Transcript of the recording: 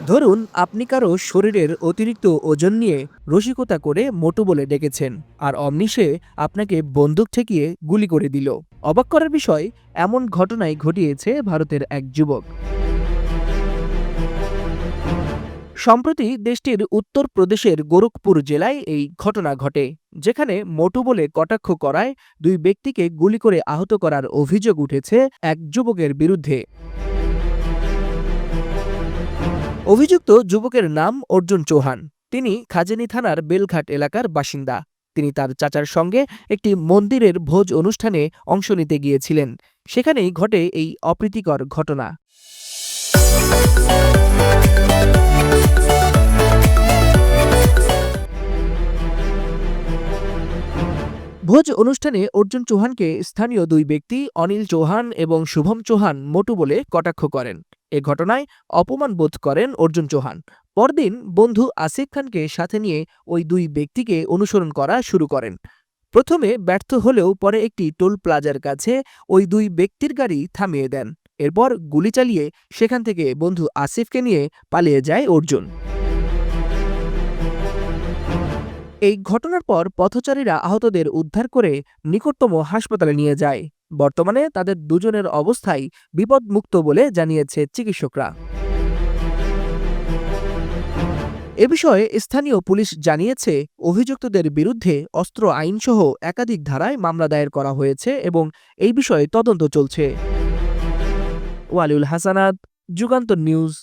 ধরুন আপনি কারো শরীরের অতিরিক্ত ওজন নিয়ে রসিকতা করে মোটু বলে ডেকেছেন, আর অমনি সে আপনাকে বন্দুক ঠেকিয়ে গুলি করে দিল। অবাক করার বিষয়, এমন ঘটনাই ঘটিয়েছে ভারতের এক যুবক। সম্প্রতি দেশটির উত্তর প্রদেশের গোরখপুর জেলায় এই ঘটনা ঘটে, যেখানে মোটু বলে কটাক্ষ করায় দুই ব্যক্তিকে গুলি করে আহত করার অভিযোগ উঠেছে এক যুবকের বিরুদ্ধে। অভিযুক্ত যুবকের নাম অর্জুন চৌহান। তিনি খাজেনী থানার বেলঘাট এলাকার বাসিন্দা। তিনি তার চাচার সঙ্গে একটি মন্দিরের ভোজ অনুষ্ঠানে অংশ নিতে গিয়েছিলেন। সেখানেই ঘটে এই অপ্রীতিকর ঘটনা। ভোজ অনুষ্ঠানে অর্জুন চৌহানকে স্থানীয় দুই ব্যক্তি অনিল চৌহান এবং শুভম চৌহান মোটু বলে কটাক্ষ করেন। এ ঘটনায় অপমান বোধ করেন অর্জুন চৌহান। পরদিন বন্ধু আসিফ খানকে সাথে নিয়ে ওই দুই ব্যক্তিকে অনুসরণ করা শুরু করেন। প্রথমে ব্যর্থ হলেও পরে একটি টোল প্লাজার কাছে ওই দুই ব্যক্তির গাড়ি থামিয়ে দেন। এরপর গুলি চালিয়ে সেখান থেকে বন্ধু আসিফকে নিয়ে পালিয়ে যায় অর্জুন। এই ঘটনার পর পথচারীরা আহতদের উদ্ধার করে নিকটতম হাসপাতালে নিয়ে যায়। বর্তমানে তাদের দুজনের অবস্থাই বিপদমুক্ত বলে জানিয়েছে চিকিৎসকরা। এ বিষয়ে স্থানীয় পুলিশ জানিয়েছে, অভিযুক্তদের বিরুদ্ধে অস্ত্র আইনসহ একাধিক ধারায় মামলা দায়ের করা হয়েছে এবং এই বিষয়ে তদন্ত চলছে। ওয়ালিউল হাসানাত, যুগান্তর নিউজ।